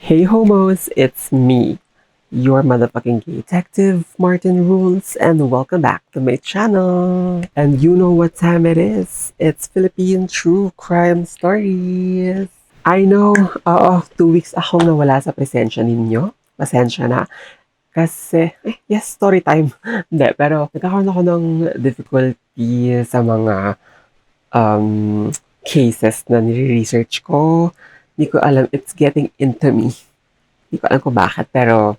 Hey homos, it's me, your motherfucking detective, Martin Rules, and welcome back to my channel. And you know what time it is? It's Philippine True Crime Stories. I know, 2 weeks akong nawala sa presensya ninyo. Pasensya na. Kasi, yes, story time. Hindi, pero nagkakaroon ako ng difficulty sa mga um, cases na nire-research ko. Hindi ko alam, it's getting into me. Hindi ko alam kung bakit, pero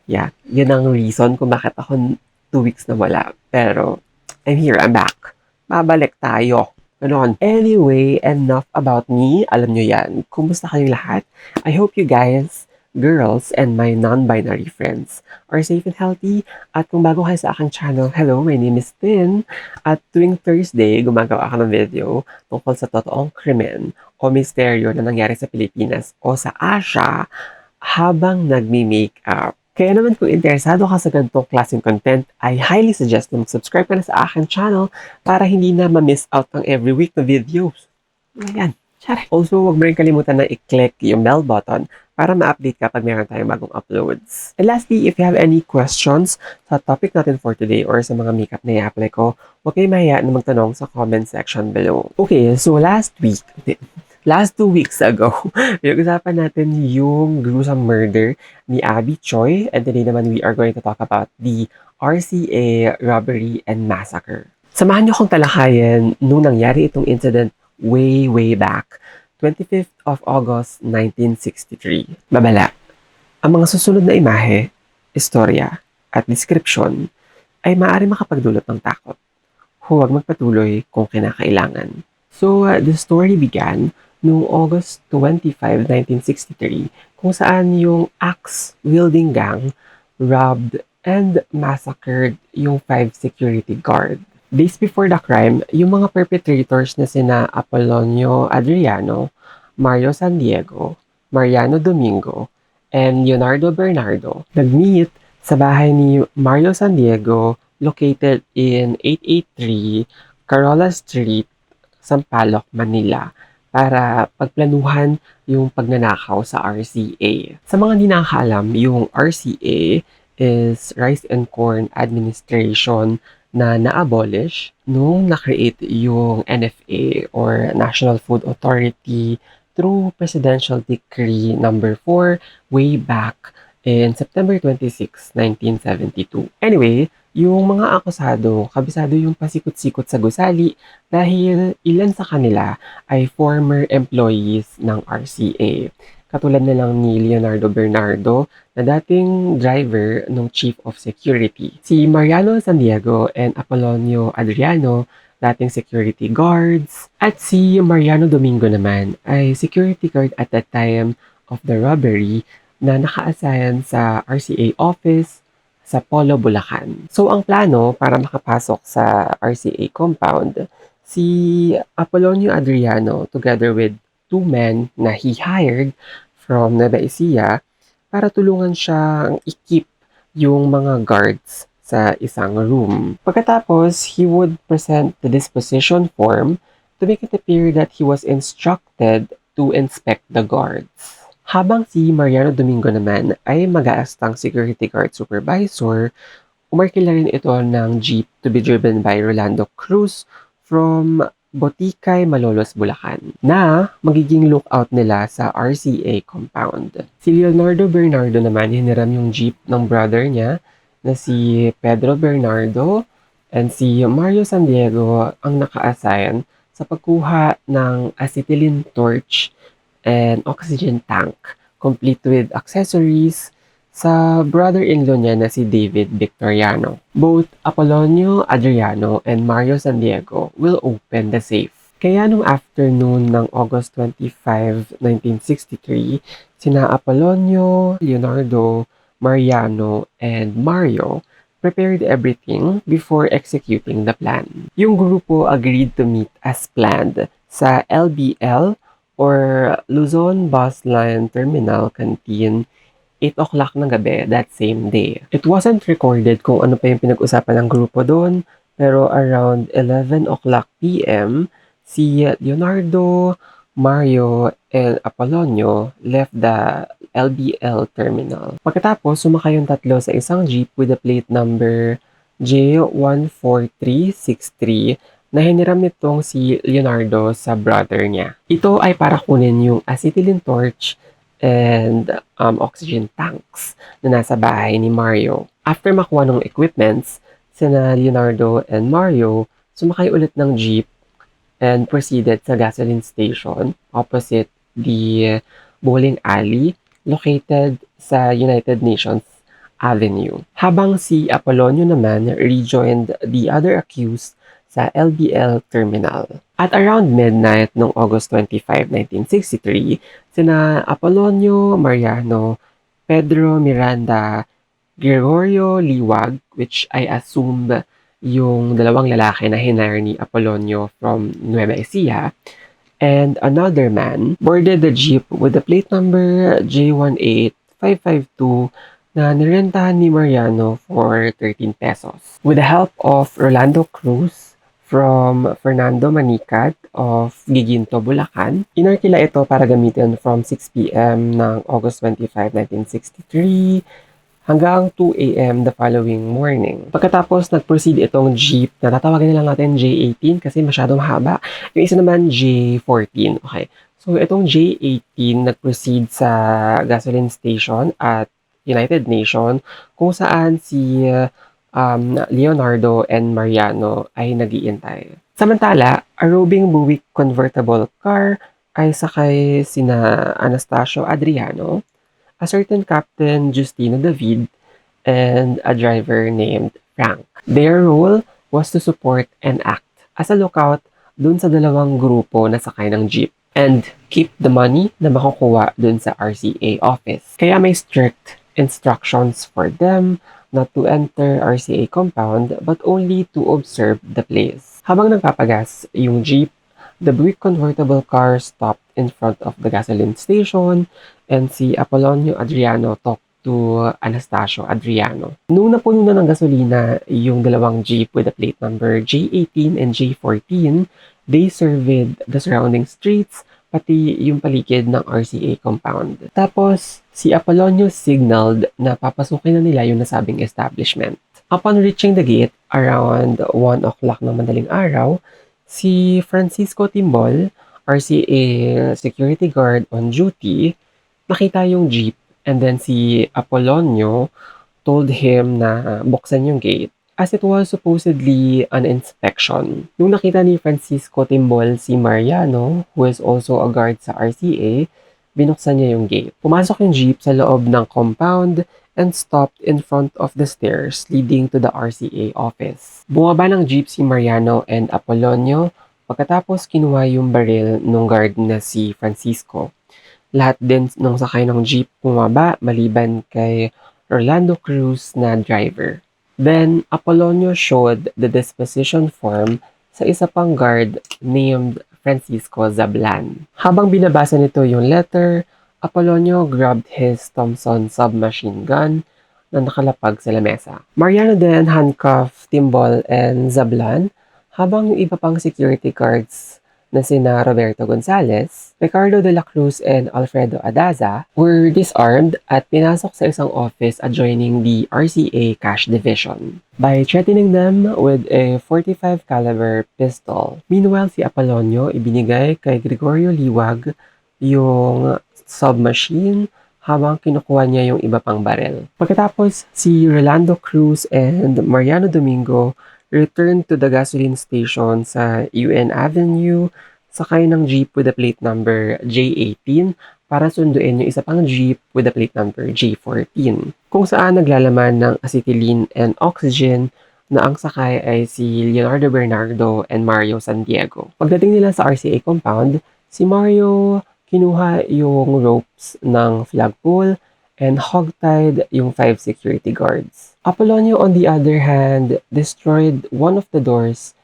yeah, yun ang reason kung bakit ako 2 weeks na wala. Pero I'm here, I'm back. Babalik tayo. Ganon. Anyway, enough about me. Alam nyo yan. Kumusta kayong lahat? I hope you guys, girls, and my non-binary friends are safe and healthy. At kung bago kayo sa aking channel, hello, my name is Tin. At tuwing Thursday, gumagawa ako ng video tungkol sa totoong krimen o misteryo na nangyari sa Pilipinas o sa Asia habang nagmi-makeup. Kaya naman kung interesado ka sa ganitong klaseng content, I highly suggest na mag-subscribe ka na sa aking channel para hindi na ma-miss out ang every week na videos. Ayan. Also, huwag mo rin kalimutan na i-click yung bell button para ma-update ka pag meron tayong bagong uploads. And lastly, if you have any questions sa topic natin for today or sa mga makeup na i-apply ko, huwag kayo mahiya na magtanong sa comment section below. Okay, so last 2 weeks ago, pinag-usapan natin yung gruesome murder ni Abby Choi. And today naman we are going to talk about the RCA robbery and massacre. Samahan niyo akong talakayin nung nangyari itong incident way back, 25th of August 1963. Babala, ang mga susunod na imahe, istorya, at description ay maaari makapagdulot ng takot. Huwag magpatuloy kung kinakailangan. So, the story began noong August 25, 1963, kung saan yung axe-weilding gang robbed and massacred yung 5 security guard. Days before the crime, yung mga perpetrators na sina Apolonio Adriano, Mario San Diego, Mariano Domingo, and Leonardo Bernardo nag-meet sa bahay ni Mario San Diego located in 883 Carola Street, Sampaloc, Manila para pagplanuhan yung pagnanakaw sa RCA. Sa mga hindi nakakaalam, yung RCA is Rice and Corn Administration na na-abolish nung na-create yung NFA or National Food Authority through Presidential Decree number 4 way back in September 26, 1972. Anyway, yung mga akusado, kabisado yung pasikot-sikot sa gusali dahil ilan sa kanila ay former employees ng RCA. Katulad na lang ni Leonardo Bernardo na dating driver ng Chief of Security. Si Mariano San Diego and Apolonio Adriano, dating security guards. At si Mariano Domingo naman ay security guard at that time of the robbery na naka-assign sa RCA office sa Polo, Bulacan. So ang plano para makapasok sa RCA compound, si Apolonio Adriano together with 2 men na he hired from Nueva Ecija para tulungan siyang i-keep yung mga guards sa isang room. Pagkatapos, he would present the disposition form to make it appear that he was instructed to inspect the guards. Habang si Mariano Domingo naman ay mag-aastang security guard supervisor, umarkila rin ito ng jeep to be driven by Rolando Cruz from Boticay, Malolos, Bulacan, na magiging lookout nila sa RCA compound. Si Leonardo Bernardo naman hiniram yung jeep ng brother niya na si Pedro Bernardo, and si Mario San Diego ang naka-assign sa pagkuha ng acetylene torch and oxygen tank, complete with accessories, sa brother-in-law niya na si David Victoriano. Both Apolonio Adriano and Mario San Diego will open the safe. Kaya nung afternoon ng August 25, 1963, sina Apolonio, Leonardo, Mariano, and Mario prepared everything before executing the plan. Yung grupo agreed to meet as planned sa LBL or Luzon Bus Line Terminal Canteen 8 o'clock ng gabi that same day. It wasn't recorded kung ano pa yung pinag-usapan ng grupo doon, pero around 11 o'clock PM, si Leonardo, Mario and Apolonio left the LBL terminal. Pagkatapos, sumakay yung tatlo sa isang jeep with the plate number J14363 na hiniram nitong si Leonardo sa brother niya. Ito ay para kunin yung acetylene torch and oxygen tanks na nasa bahay ni Mario. After makuha ng equipments, sina Leonardo and Mario sumakay ulit ng jeep and proceeded sa gasoline station opposite the bowling alley located sa United Nations Avenue. Habang si Apolonio naman rejoined the other accused sa LBL terminal. At around midnight noong August 25, 1963, sina Apolonio Mariano, Pedro Miranda, Gregorio Liwag, which I assume yung dalawang lalaki na hinire ni Apolonio from Nueva Ecija, and another man boarded the jeep with the plate number J18552 na nirentahan ni Mariano for 13 pesos. With the help of Rolando Cruz from Fernando Manicad of Giginto, Bulacan, inarkila ito para gamitin from 6 p.m. ng August 25, 1963 hanggang 2 a.m. the following morning. Pagkatapos, nag-proceed itong jeep na tatawagin na lang natin J18 kasi masyadong haba. Yung isa naman J14. Okay. So, itong J18 nag-proceed sa gasoline station at United Nation kung saan si Leonardo and Mariano ay nag-iintay. Samantala, a roving Buick convertible car ay sakay sina Anastasio Adriano, a certain Captain Justino David, and a driver named Frank. Their role was to support and act as a lookout dun sa dalawang grupo na sakay ng jeep and keep the money na makukuha dun sa RCA office. Kaya may strict instructions for them not to enter RCA compound but only to observe the place. Habang nagpapagas yung jeep, the Buick convertible car stopped in front of the gasoline station and si Apolonio Adriano talked to Anastasio Adriano. Nung napuno na ng gasolina yung dalawang jeep with the plate number J18 and J14, they surveyed the surrounding streets pati yung paligid ng RCA compound. Tapos, si Apolonio signaled na papasukin na nila yung nasabing establishment. Upon reaching the gate, around 1 o'clock ng madaling araw, si Francisco Timbol, RCA security guard on duty, nakita yung jeep and then si Apolonio told him na buksan yung gate as it was supposedly an inspection. Nung nakita ni Francisco Timbol si Mariano, who is also a guard sa RCA, binuksan niya yung gate. Pumasok yung jeep sa loob ng compound and stopped in front of the stairs leading to the RCA office. Bumaba ng jeep si Mariano and Apolonio pagkatapos kinuha yung baril ng guard na si Francisco. Lahat din ng sakay ng jeep bumaba maliban kay Rolando Cruz na driver. Then, Apolonio showed the disposition form sa isa pang guard named Francisco Zablan. Habang binabasa nito yung letter, Apolonio grabbed his Thompson submachine gun na nakalapag sa lamesa. Mariano then handcuffed Timbol and Zablan habang yung iba pang security guards na sina Roberto Gonzalez, Ricardo de la Cruz, and Alfredo Adaza were disarmed at pinasok sa isang office adjoining the RCA Cash Division by threatening them with a .45 caliber pistol. Meanwhile, si Apolonio ibinigay kay Gregorio Liwag yung submachine habang kinukuha niya yung iba pang barel. Pagkatapos, si Rolando Cruz and Mariano Domingo returned to the gasoline station sa UN Avenue, sakay ng jeep with the plate number J18 para sunduin yung isa pang jeep with the plate number J14, kung saan naglalaman ng acetylene and oxygen na ang sakay ay si Leonardo Bernardo and Mario San Diego. Pagdating nila sa RCA compound, si Mario kinuha yung ropes ng flagpole and hogtied yung 5 security guards. Apolonio, on the other hand, destroyed one of the doors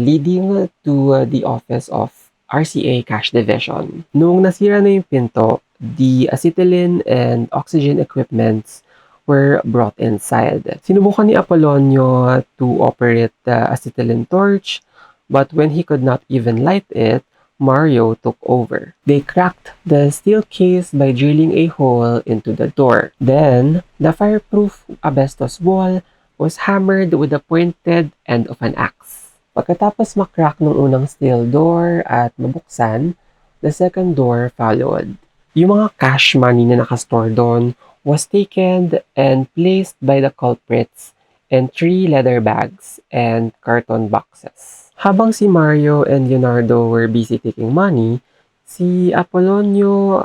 leading to the office of RCA Cash Division. Noong nasira na yung pinto, the acetylene and oxygen equipments were brought inside. Sinubukan ni Apolonio to operate the acetylene torch, but when he could not even light it, Mario took over. They cracked the steel case by drilling a hole into the door. Then, the fireproof asbestos wall was hammered with the pointed end of an axe. Pagkatapos makrack ng unang steel door at mabuksan, the second door followed. Yung mga cash money na nakastore doon was taken and placed by the culprits in 3 leather bags and carton boxes. Habang si Mario and Leonardo were busy taking money, si Apollonio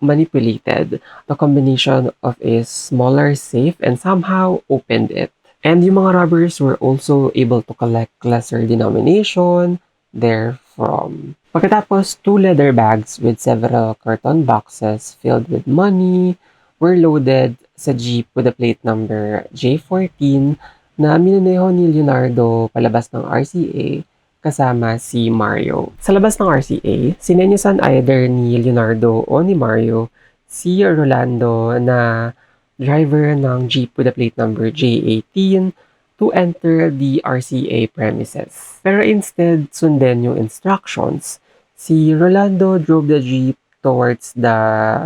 manipulated the combination of a smaller safe and somehow opened it. And yung mga robbers were also able to collect lesser denomination therefrom. Pagkatapos, 2 leather bags with several carton boxes filled with money were loaded sa jeep with a plate number J14 na minaneho ni Leonardo palabas ng RCA kasama si Mario. Sa labas ng RCA, sinenyasan either ni Leonardo o ni Mario si Rolando na driver ng jeep with a plate number J18 to enter the RCA premises. Pero instead, sundin yung instructions, si Rolando drove the jeep towards the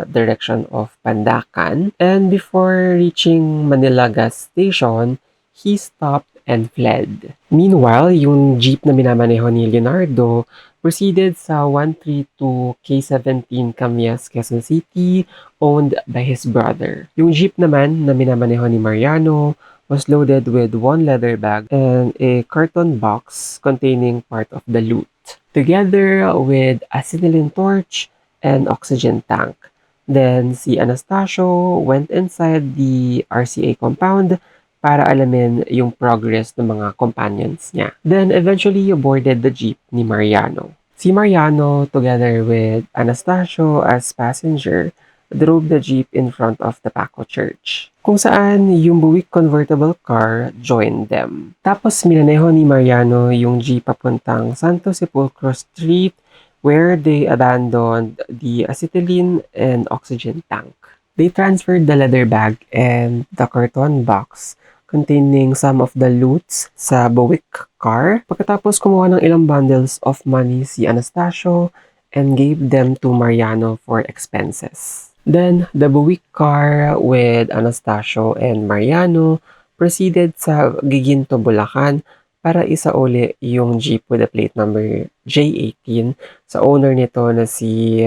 direction of Pandacan, and before reaching Manila gas station, he stopped and fled. Meanwhile, yung jeep na minamaneho ni Leonardo proceeded sa 132 K17 Camias, Quezon City, owned by his brother. Yung jeep naman na minamaneho ni Mariano was loaded with 1 leather bag and a carton box containing part of the loot, together with acetylene torch and oxygen tank. Then, si Anastasio went inside the RCA compound para alamin yung progress ng mga companions niya. Then, eventually, boarded the jeep ni Mariano. Si Mariano, together with Anastasio as passenger, drove the jeep in front of the Paco Church, kung saan yung buwik convertible car joined them. Tapos, minaneho ni Mariano yung jeep papuntang Santo Sepulcro Street, where they abandoned the acetylene and oxygen tank. They transferred the leather bag and the carton box containing some of the loots sa buwik car. Pagkatapos kumuha ng ilang bundles of money si Anastasio and gave them to Mariano for expenses. Then, the buwik car with Anastasio and Mariano proceeded sa Giginto, Bulacan para isauli yung jeep with the plate number J18 sa owner nito na si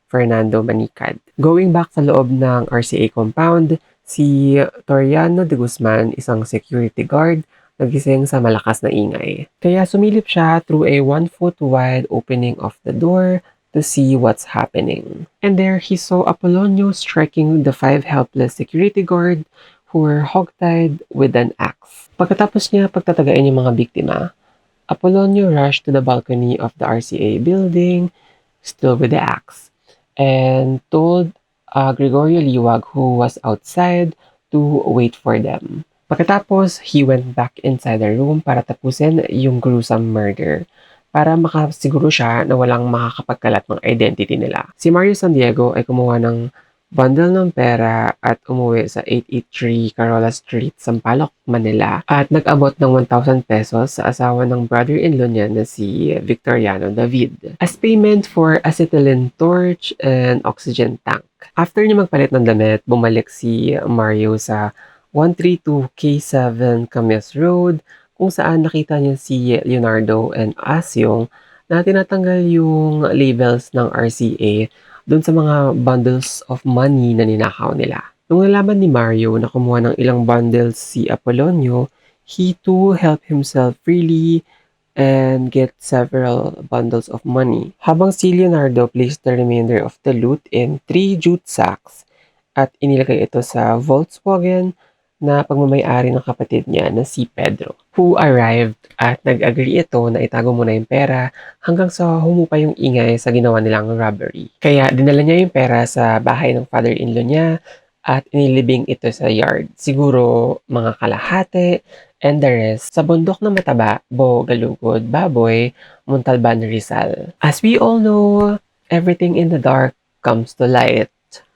Fernando Manicad. Going back sa loob ng RCA compound, si Toriano de Guzman, isang security guard, nagising sa malakas na ingay. Kaya sumilip siya through a 1-foot wide opening of the door to see what's happening. And there he saw Apollonio striking the 5 helpless security guard who were hogtied with an axe. Pagkatapos niya pagtatagain yung mga biktima, Apollonio rushed to the balcony of the RCA building, still with the axe, and told Gregorio Liwag, who was outside, to wait for them. Pagkatapos, he went back inside the room para tapusin yung gruesome murder, para makasiguro siya na walang makakapagkalat ng identity nila. Si Mario San Diego ay kumuha ng bundle ng pera at umuwi sa 883 Carola Street, Sampaloc, Manila, at nag-abot ng 1,000 pesos sa asawa ng brother-in-law niya na si Victoriano David as payment for acetylene torch and oxygen tank. After niya magpalit ng damit, bumalik si Mario sa 132 K7 Camias Road, kung saan nakita niya si Leonardo and Asyong na tinatanggal yung labels ng RCA doon sa mga bundles of money na ninakaw nila. Nung nalaman ni Mario na kumuha ng ilang bundles si Apollonio, he too helped himself freely and get several bundles of money. Habang si Leonardo placed the remainder of the loot in 3 jute sacks at inilagay ito sa Volkswagen na pagmamayari ng kapatid niya na si Pedro, who arrived at nag-agree ito na itago muna yung pera hanggang sa humupa yung ingay sa ginawa nilang robbery. Kaya dinala niya yung pera sa bahay ng father-in-law niya at inilibing ito sa yard. Siguro mga kalahati and the rest sa bundok na mataba, Galugod, Baboy, Montalban, Rizal. As we all know, everything in the dark comes to light,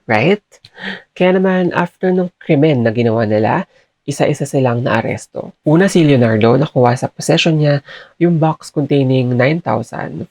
right? Kaya naman, after ng krimen na ginawa nila, isa-isa silang naaresto. Una si Leonardo, nakuha sa possession niya yung box containing 9,400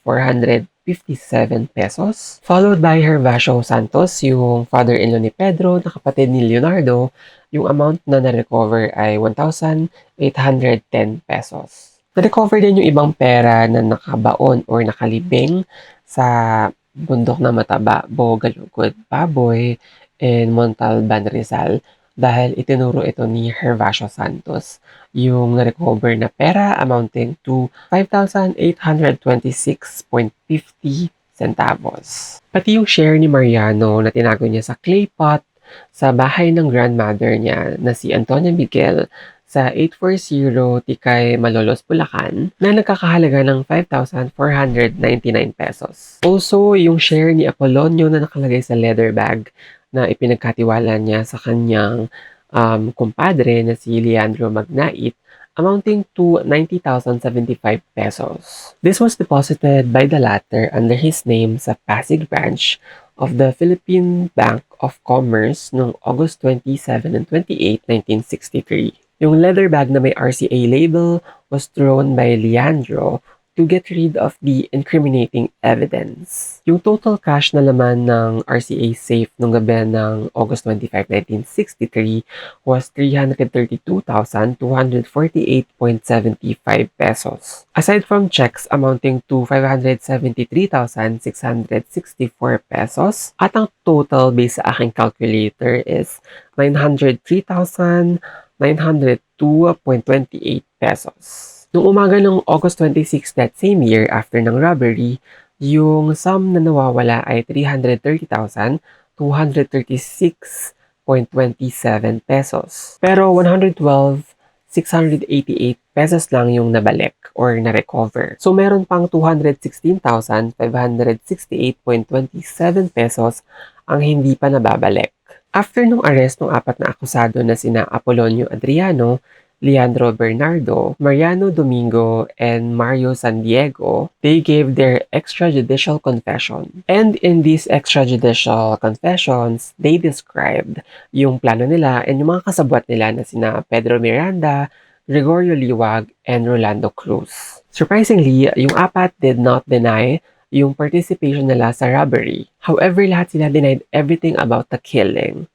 pesos. Followed by Gervasio Santos, yung father-in-law ni Pedro na kapatid ni Leonardo, yung amount na na-recover ay 1,810 pesos. Na-recover din yung ibang pera na nakabaon or nakalibing sa bundok na Mataba, Bogalugod, Baboy, and Montalban, Rizal dahil itinuro ito ni Gervasio Santos. Yung na-recover na pera amounting to 5,826.50 centavos. Pati yung share ni Mariano na tinago niya sa clay pot sa bahay ng grandmother niya na si Antonia Miguel sa 840 Tikay, Malolos, Bulacan na nagkakahalaga ng 5,499 pesos. Also, yung share ni Apolonio na nakalagay sa leather bag na ipinagkatiwala niya sa kanyang kumpadre na si Leandro Magnait amounting to 90,075 pesos. This was deposited by the latter under his name sa Pasig branch of the Philippine Bank of Commerce noong August 27 and 28, 1963. Yung leather bag na may RCA label was thrown by Leandro to get rid of the incriminating evidence. Yung total cash na laman ng RCA safe nung gabi ng August 25, 1963 was 332,248.75 pesos. Aside from checks amounting to 573,664 pesos, at ang total based sa aking calculator is 903,902.28 pesos. Noong umaga ng August 26 that same year after ng robbery, yung sum na nawawala ay 330,236.27 pesos. Pero 112,688 pesos lang yung nabalik or na-recover. So meron pang 216,568.27 pesos ang hindi pa nababalik. After nung arrest ng apat na akusado na sina Apolonio Adriano, Leandro Bernardo, Mariano Domingo, and Mario San Diego, they gave their extrajudicial confession. And in these extrajudicial confessions, they described yung plano nila and yung mga kasabwat nila na sina Pedro Miranda, Gregorio Liwag, and Rolando Cruz. Surprisingly, yung apat did not deny yung participation nila sa robbery. However, lahat sila denied everything about the killing.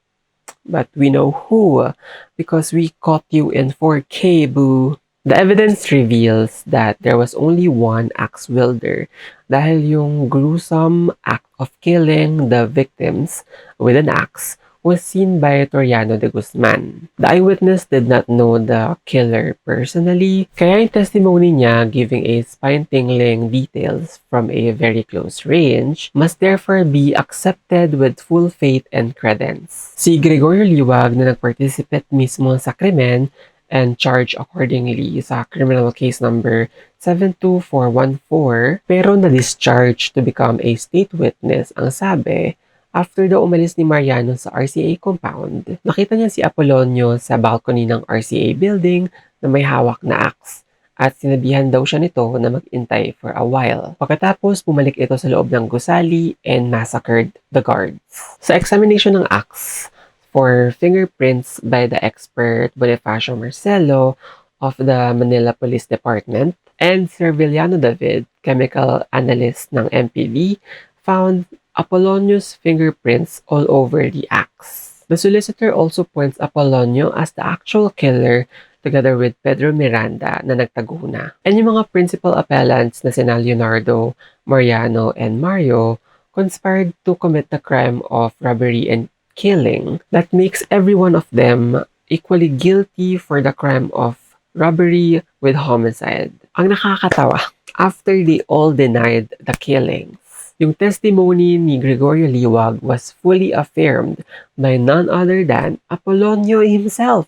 But we know who, because we caught you in 4K, boo. The evidence reveals that there was only one axe-wielder dahil yung gruesome act of killing the victims with an axe was seen by Toriano de Guzman. The eyewitness did not know the killer personally, kaya yung testimony niya giving a spine-tingling details from a very close range must therefore be accepted with full faith and credence. Si Gregorio Liwag na nag-participate mismo sa krimen and charged accordingly sa criminal case number 72414 pero na-discharge to become a state witness ang sabi. After daw umalis ni Mariano sa RCA compound, nakita niya si Apolonio sa balcony ng RCA building na may hawak na axe at sinabihan daw siya nito na mag-intay for a while. Pagkatapos, bumalik ito sa loob ng gusali and massacred the guards. Sa examination ng axe for fingerprints by the expert Bonifacio Marcelo of the Manila Police Department and Sir Villano David, chemical analyst ng MPD, found Apollonio's fingerprints all over the axe. The solicitor also points Apolonio as the actual killer together with Pedro Miranda na nagtago na. And yung mga principal appellants na sina Leonardo, Mariano, and Mario conspired to commit the crime of robbery and killing that makes every one of them equally guilty for the crime of robbery with homicide. Ang nakakatawa, after they all denied the killing, yung testimony ni Gregorio Liwag was fully affirmed by none other than Apolonio himself.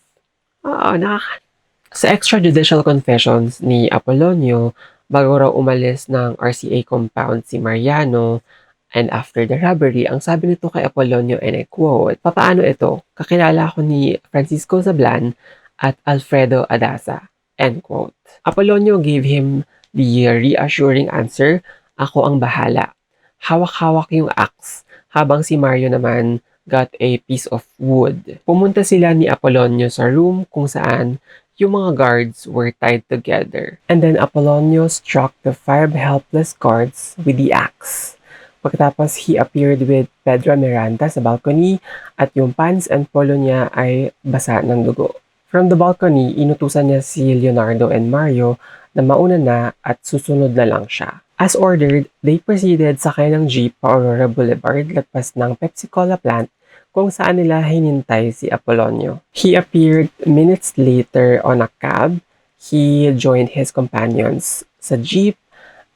Sa extrajudicial confessions ni Apolonio, bago raw umalis ng RCA compound si Mariano, and after the robbery, ang sabi nito kay Apolonio, and I quote, "Papaano ito? Kakilala ko ni Francisco Zablan at Alfredo Adasa." End quote. Apolonio gave him the reassuring answer, "Ako ang bahala." Hawak-hawak yung axe, habang si Mario naman got a piece of wood. Pumunta sila ni Apolonio sa room kung saan Yung mga guards were tied together. And then Apollonio struck the five helpless guards with the axe. Pagkatapos, he appeared with Pedro Miranda sa balcony at yung pants and polo niya ay basa ng dugo. From the balcony, inutusan niya si Leonardo and Mario na mauna na at susunod na lang siya. As ordered, they proceeded sakay ng jeep pa Aurora Boulevard lagpas ng Pepsi Cola plant kung saan nila hinintay si Apollonio. He appeared minutes later on a cab. He joined his companions sa jeep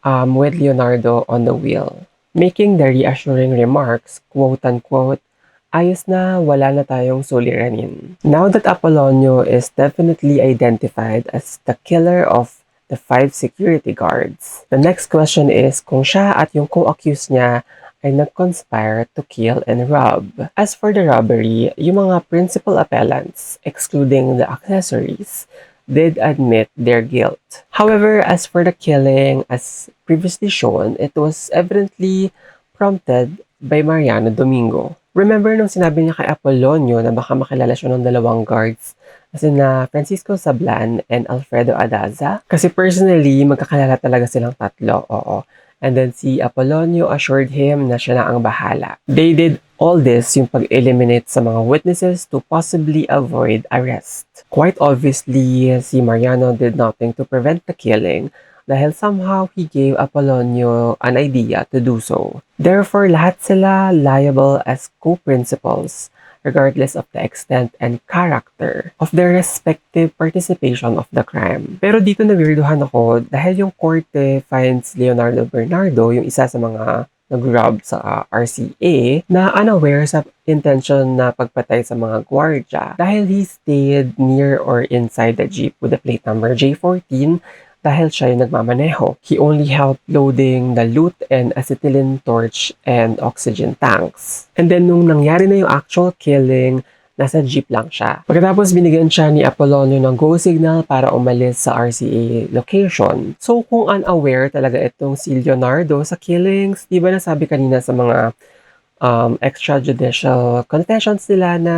with Leonardo on the wheel, making the reassuring remarks, quote-unquote, ayos na, wala na tayong suliranin. Now that Apollonio is definitely identified as the killer of the five security guards, the next question is kung siya at yung co-accused niya ay nag-conspire to kill and rob. As for the robbery, yung mga principal appellants, excluding the accessories, did admit their guilt. However, as for the killing, as previously shown, it was evidently prompted by Mariano Domingo. Remember nung sinabi niya kay Apollonio na baka makilala siya ng dalawang guards kasi na Francisco Sablan and Alfredo Adaza? Kasi personally, magkakalala talaga silang tatlo, oo. And then si Apollonio assured him na siya na ang bahala. They did all this, yung pag-eliminate sa mga witnesses to possibly avoid arrest. Quite obviously, si Mariano did nothing to prevent the killing dahil somehow he gave Apollonio an idea to do so. Therefore, lahat sila liable as co-principals regardless of the extent and character of their respective participation of the crime. Pero dito na-weirduhan ako dahil yung korte finds Leonardo Bernardo, yung isa sa mga nag-rob sa RCA, na unaware sa intention na pagpatay sa mga gwardya dahil he stayed near or inside the jeep with the plate number J14 dahil siya yung nagmamaneho. He only helped loading the loot and acetylene torch and oxygen tanks. And then nung nangyari na yung actual killing, nasa jeep lang siya. Pagkatapos binigyan siya ni Apollonio ng go signal para umalis sa RCA location. So kung unaware talaga itong si Leonardo sa killings, di ba nasabi kanina sa mga extrajudicial confessions nila na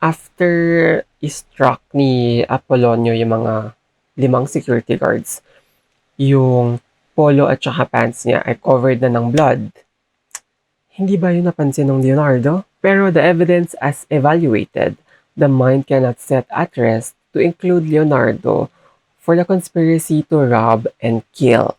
after i-struck ni Apollonio yung mga 5 security guards, yung polo at saka pants niya ay covered na ng blood. Hindi ba yun napansin ng Leonardo? Pero the evidence as evaluated, the mind cannot set at rest to include Leonardo for the conspiracy to rob and kill.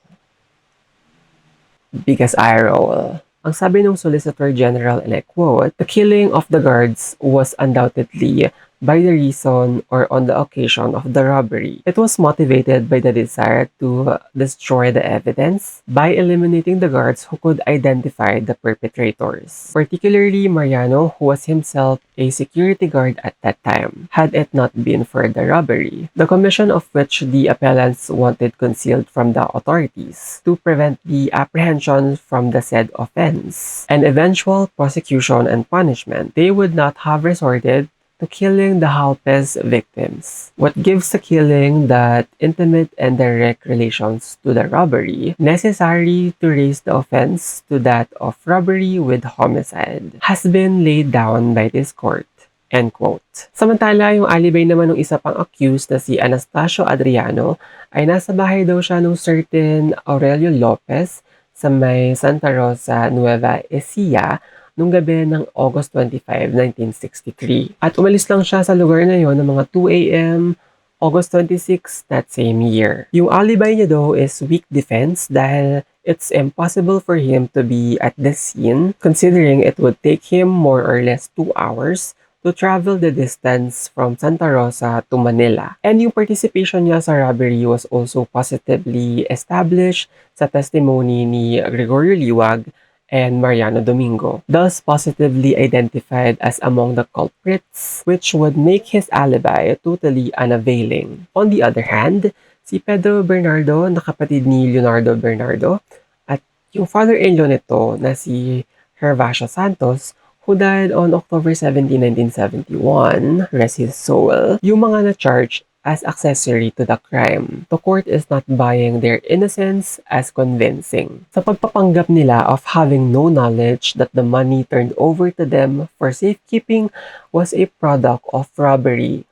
Biggest eye roll. Ang sabi ng Solicitor General, and I quote, the killing of the guards was undoubtedly by the reason or on the occasion of the robbery. It was motivated by the desire to destroy the evidence by eliminating the guards who could identify the perpetrators. Particularly Mariano, who was himself a security guard at that time, had it not been for the robbery, the commission of which the appellants wanted concealed from the authorities to prevent the apprehension from the said offense and eventual prosecution and punishment. They would not have resorted to killing the helpless victims. What gives the killing that intimate and direct relations to the robbery necessary to raise the offense to that of robbery with homicide has been laid down by this court. End quote. Samantala, yung alibay naman ng isa pang accused na si Anastasio Adriano ay nasa bahay daw siya nung certain Aurelio Lopez sa may Santa Rosa, Nueva Ecija nung gabi ng August 25, 1963. At umalis lang siya sa lugar na yon ng mga 2 a.m. August 26 that same year. Yung alibi niya daw is weak defense dahil it's impossible for him to be at the scene considering it would take him more or less 2 hours to travel the distance from Santa Rosa to Manila. And yung participation niya sa robbery was also positively established sa testimony ni Gregorio Liwag and Mariano Domingo, thus positively identified as among the culprits, which would make his alibi totally unavailing. On the other hand, si Pedro Bernardo na kapatid ni Leonardo Bernardo at yung father-in-law nito na si Gervasio Santos, who died on October 17, 1971, rest his soul, yung mga na-charge as accessory to the crime. The court is not buying their innocence as convincing. Sa pagpapanggap nila of having no knowledge that the money turned over to them for safekeeping was a product of robbery.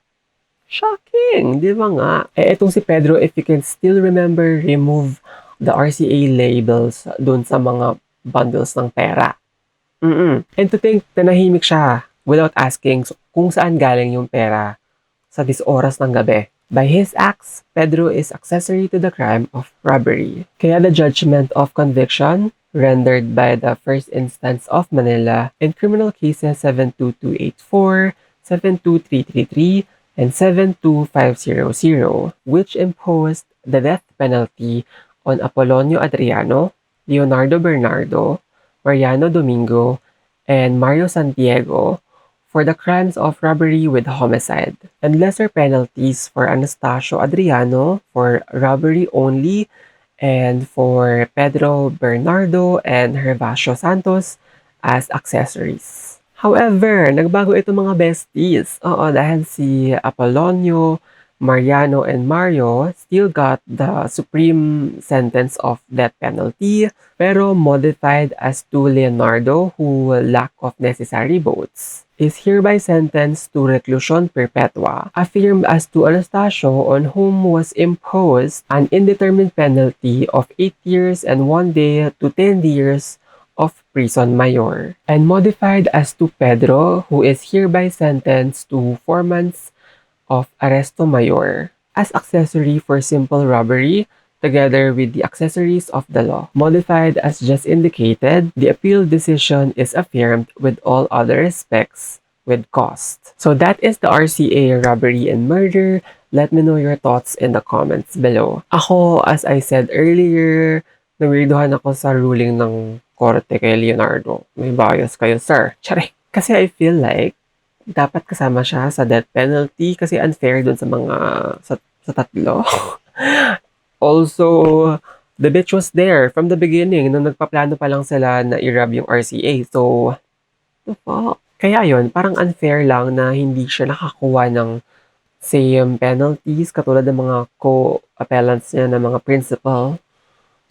Shocking, di ba nga? Itong si Pedro, if you can still remember, remove the RCA labels dun sa mga bundles ng pera. And to think na nahimik siya without asking kung saan galing yung pera sa oras ng gabi. By his acts, Pedro is accessory to the crime of robbery. Kaya the judgment of conviction rendered by the First Instance of Manila in criminal cases 72284, 72333, and 72500, which imposed the death penalty on Apolonio Adriano, Leonardo Bernardo, Mariano Domingo, and Mario Santiago for the crimes of robbery with homicide, and lesser penalties for Anastasio Adriano for robbery only, and for Pedro Bernardo and Herbacio Santos as accessories. However, nagbago ito mga besties. Oo, dahil si Apolonio, Mariano, and Mario still got the supreme sentence of death penalty, pero modified as to Leonardo, who lack of necessary votes, is hereby sentenced to reclusion perpetua, affirmed as to Anastasio, on whom was imposed an indeterminate penalty of 8 years and 1 day to 10 years of prison mayor, and modified as to Pedro, who is hereby sentenced to 4 months of arresto mayor as accessory for simple robbery, together with the accessories of the law. Modified as just indicated, the appeal decision is affirmed with all other respects with cost. So that is the RCA robbery and murder. Let me know your thoughts in the comments below. Ako, as I said earlier, nawirdohan ako sa ruling ng korte kay Leonardo. May bias kayo, sir. Tsare. Kasi I feel like dapat kasama siya sa death penalty kasi unfair dun sa mga sa tatlo. Also, the bitch was there from the beginning nung nagpaplano pa lang sila na i-rob yung RCA. So, the fuck? Kaya yun, parang unfair lang na hindi siya nakakuha ng same penalties katulad ng mga co-appellants niya ng mga principal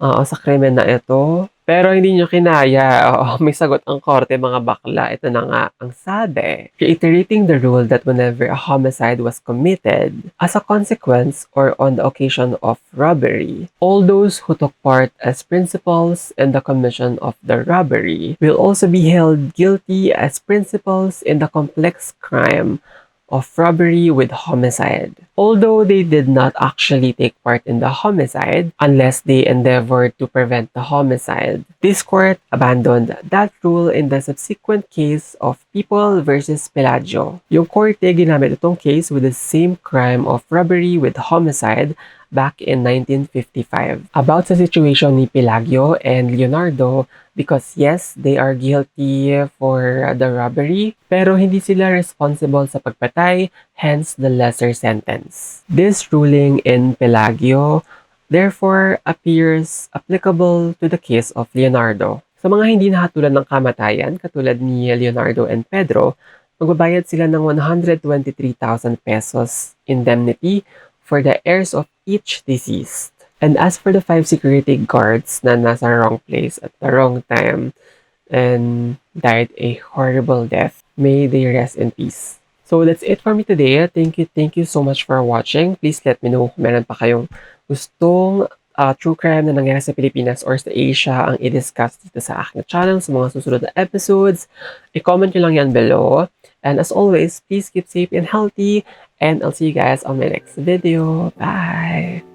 sa krimen na ito. Pero hindi nyo kinaya. Oo, may sagot ang korte, mga bakla. Ito na nga ang sabi. Reiterating the rule that whenever a homicide was committed, as a consequence or on the occasion of robbery, all those who took part as principals in the commission of the robbery will also be held guilty as principals in the complex crime of robbery with homicide. Although they did not actually take part in the homicide unless they endeavored to prevent the homicide, this court abandoned that rule in the subsequent case of People versus Pelagio. Yung korte ginamit itong case with the same crime of robbery with homicide back in 1955. About sa situation ni Pelagio and Leonardo, because yes, they are guilty for the robbery, pero hindi sila responsible sa pagpatay, hence the lesser sentence. This ruling in Pelagio therefore appears applicable to the case of Leonardo. Sa mga hindi nahatulan ng kamatayan, katulad ni Leonardo and Pedro, magbabayad sila ng 123,000 pesos indemnity for the heirs of each deceased. And as for the 5 security guards na nasa wrong place at the wrong time and died a horrible death, may they rest in peace. So that's it for me today. Thank you so much for watching. Please let me know kung meron pa kayong gustong true crime na nangyari sa Pilipinas or sa Asia ang i-discuss dito sa aking channel sa mga susunod na episodes. I-comment nyo lang yan below. And as always, please keep safe and healthy. And I'll see you guys on my next video. Bye!